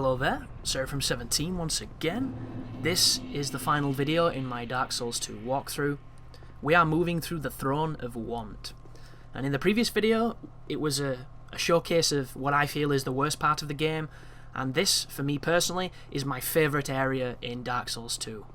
Hello there, From 17 once again. This is the final video in my Dark Souls 2 walkthrough. We are moving through the Throne of Want. And in the previous video, it was a showcase of what I feel is the worst part of the game, and this, for me personally, is my favourite area in Dark Souls 2.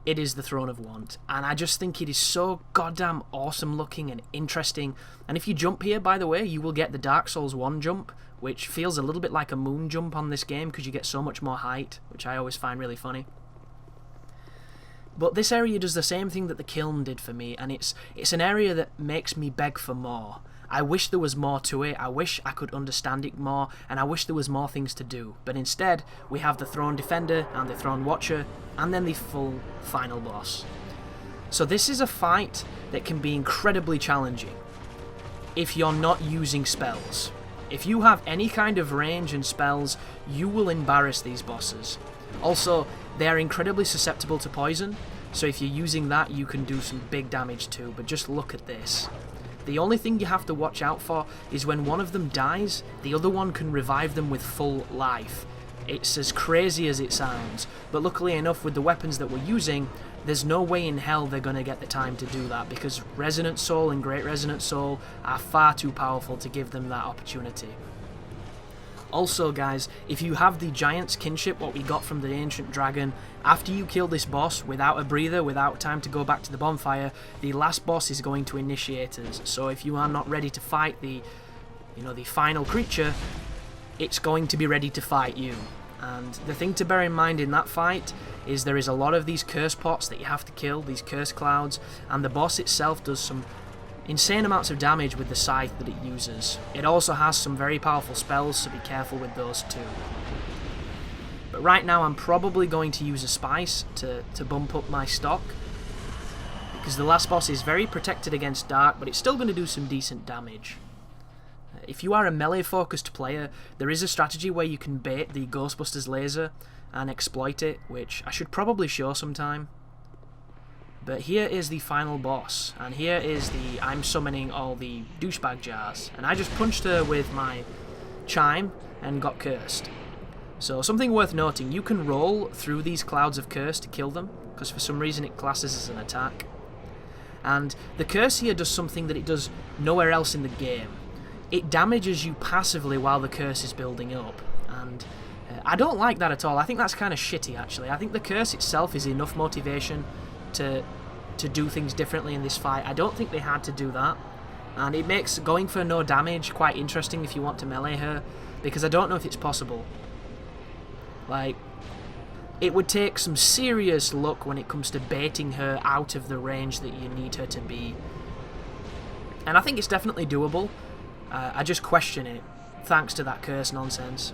It is the Throne of Want, and I just think it is so goddamn awesome looking and interesting. And if you jump here, by the way, you will get the Dark Souls 1 jump, which feels a little bit like a moon jump on this game because you get so much more height, which I always find really funny. But this area does the same thing that the Kiln did for me, and it's an area that makes me beg for more. I wish there was more to it, I wish I could understand it more, and I wish there was more things to do. But instead, we have the Throne Defender and the Throne Watcher, and then the full final boss. So this is a fight that can be incredibly challenging if you're not using spells. If you have any kind of range and spells, you will embarrass these bosses. Also, they are incredibly susceptible to poison, so if you're using that, you can do some big damage too, but just look at this. The only thing you have to watch out for is when one of them dies, the other one can revive them with full life. It's as crazy as it sounds, but luckily enough with the weapons that we're using, there's no way in hell they're going to get the time to do that, because Resonant Soul and Great Resonant Soul are far too powerful to give them that opportunity. Also guys, if you have the Giant's Kinship, what we got from the Ancient Dragon, after you kill this boss without a breather, without time to go back to the bonfire, the last boss is going to initiate us. So if you are not ready to fight the final creature, it's going to be ready to fight you. And the thing to bear in mind in that fight is there is a lot of these curse pots that you have to kill, these curse clouds, and the boss itself does some insane amounts of damage with the scythe that it uses. It also has some very powerful spells, so be careful with those too. But right now I'm probably going to use a spice to bump up my stock, because the last boss is very protected against dark, but it's still going to do some decent damage. If you are a melee focused player, there is a strategy where you can bait the Ghostbusters laser and exploit it, which I should probably show sometime. But here is the final boss, and here is I'm summoning all the douchebag jars, and I just punched her with my chime and got cursed. So something worth noting, you can roll through these clouds of curse to kill them, because for some reason it classes as an attack. And the curse here does something that it does nowhere else in the game. It damages you passively while the curse is building up, and I don't like that at all. I think that's kind of shitty actually. I think the curse itself is enough motivation to do things differently in this fight. I don't think they had to do that, and it makes going for no damage quite interesting if you want to melee her, because I don't know if it's possible. Like, it would take some serious luck when it comes to baiting her out of the range that you need her to be, and I think it's definitely doable. I just question it, thanks to that curse nonsense.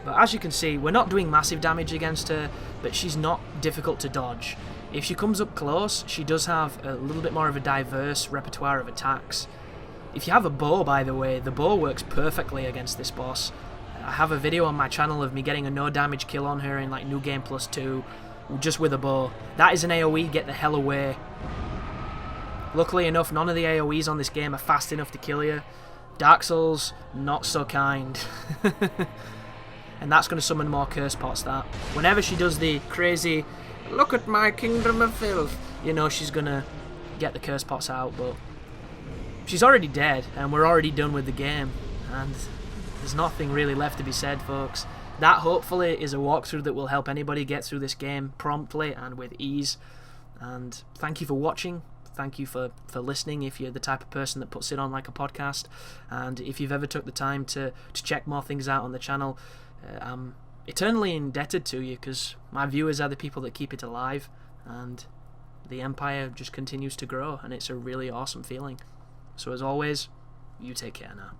But as you can see, we're not doing massive damage against her, but she's not difficult to dodge. If she comes up close, she does have a little bit more of a diverse repertoire of attacks. If you have a bow, by the way, the bow works perfectly against this boss. I have a video on my channel of me getting a no damage kill on her in like New Game Plus 2, just with a bow. That is an AoE, get the hell away. Luckily enough, none of the AoEs on this game are fast enough to kill you. Dark Souls, not so kind. And that's going to summon more curse pots, that. Whenever she does the crazy, look at my kingdom of filth, you know she's going to get the curse pots out, but she's already dead, and we're already done with the game, and there's nothing really left to be said, folks. That hopefully is a walkthrough that will help anybody get through this game promptly and with ease. And thank you for watching. Thank you for listening if you're the type of person that puts it on like a podcast, and if you've ever took the time to check more things out on the channel, I'm eternally indebted to you, because my viewers are the people that keep it alive, and the empire just continues to grow, and it's a really awesome feeling. So as always, you take care now.